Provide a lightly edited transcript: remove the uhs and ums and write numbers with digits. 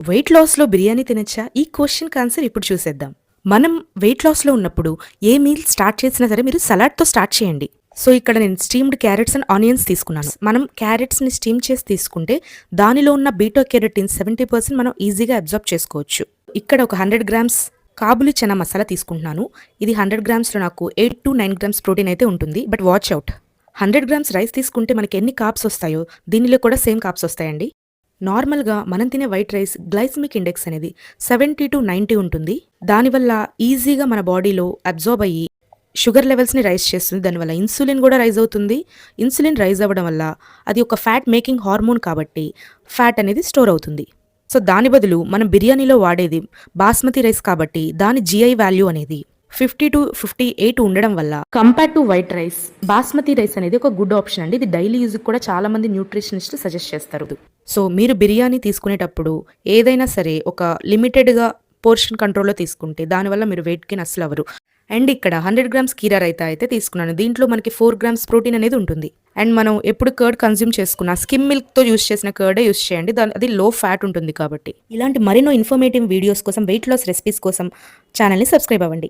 Wait లాస్‌లో biryani తినొచ్చా? ఈ క్వెషన్‌కి answer ఇప్పుడు చూసేద్దాం. మనం వెయిట్ లాస్‌లో ఉన్నప్పుడు ఏ మీల్ స్టార్ట్ చేసినా సరే మీరు సలాడ్‌తో స్టార్ట్ చేయండి. సో, ఇక్కడ నేను స్టీమ్డ్ క్యారట్స్ అండ్ ఆనియన్స్ తీసుకున్నాను. మనం క్యారట్స్‌ని స్టీమ్ చేసి తీసుకుంటే దానిలో ఉన్న బీటా కెరటిన్ 70% మనం ఈజీగా అబ్జార్బ్ చేసుకోవచ్చు. ఇక్కడ ఒక 100 గ్రామ్స్ కాబులి చనా మసాలా తీసుకుంటున్నాను. ఇది 100 గ్రామ్స్‌లో నాకు 8-9 గ్రామ్స్ ప్రోటీన్ అయితే ఉంటుంది. But watch out. 100 grams rice తీసుకుంటే మనకి ఎన్ని కార్బ్స్ వస్తాయో దీనిలో కూడా సేమ్ కార్బ్స్ వస్తాయండి. నార్మల్‌గా మనం తినే వైట్ రైస్ గ్లైసెమిక్ ఇండెక్స్ అనేది 70-90 ఉంటుంది. దానివల్ల ఈజీగా మన బాడీలో అబ్జార్బ్ అయ్యి షుగర్ లెవెల్స్‌ని రైజ్ చేస్తుంది. దానివల్ల ఇన్సులిన్ కూడా రైజ్ అవుతుంది. ఇన్సులిన్ రైజ్ అవ్వడం వల్ల అది ఒక ఫ్యాట్ మేకింగ్ హార్మోన్ కాబట్టి ఫ్యాట్ అనేది స్టోర్ అవుతుంది. సో, దాని బదులు మనం బిర్యానీలో వాడేది బాస్మతి రైస్ కాబట్టి దాని జీఐ వాల్యూ అనేది 50-58 ఉండడం వల్ల compare to white rice basmati rice అనేది ఒక గుడ్ ఆప్షన్ అండి. ఇది డైలీ యూజ్‌కి కూడా చాలా మంది న్యూట్రిషనిస్టులు సజెస్ట్ చేస్తారు. సో, మీరు బిర్యానీ తీసుకునేటప్పుడు ఏదైనా సరే ఒక లిమిటెడ్‌గా పోర్షన్ కంట్రోల్‌లో తీసుకుంటే దానివల్ల మీరు వెయిట్ గెయిన్ అస్సలు అవ్వరు. అండ్ ఇక్కడ 100 గ్రామ్స్ కీరా రైతా అయితే తీసుకున్నాను. దీంట్లో మనకి 4 గ్రామ్స్ ప్రోటీన్ అనేది ఉంటుంది. అండ్ మనం ఎప్పుడు కర్డ్ కన్జ్యూమ్ చేసుకున్నా స్కిమ్ మిల్క్‌తో యూజ్ చేసిన కర్డే యూజ్ చేయండి. అది లో ఫ్యాట్ ఉంటుంది కాబట్టి. ఇలాంటి మరెన్నో ఇన్ఫర్మేటివ్ వీడియోస్ కోసం వెయిట్ లాస్ రెసిపీస్ కోసం ఛానల్‌ని సబ్స్క్రైబ్ అవ్వండి.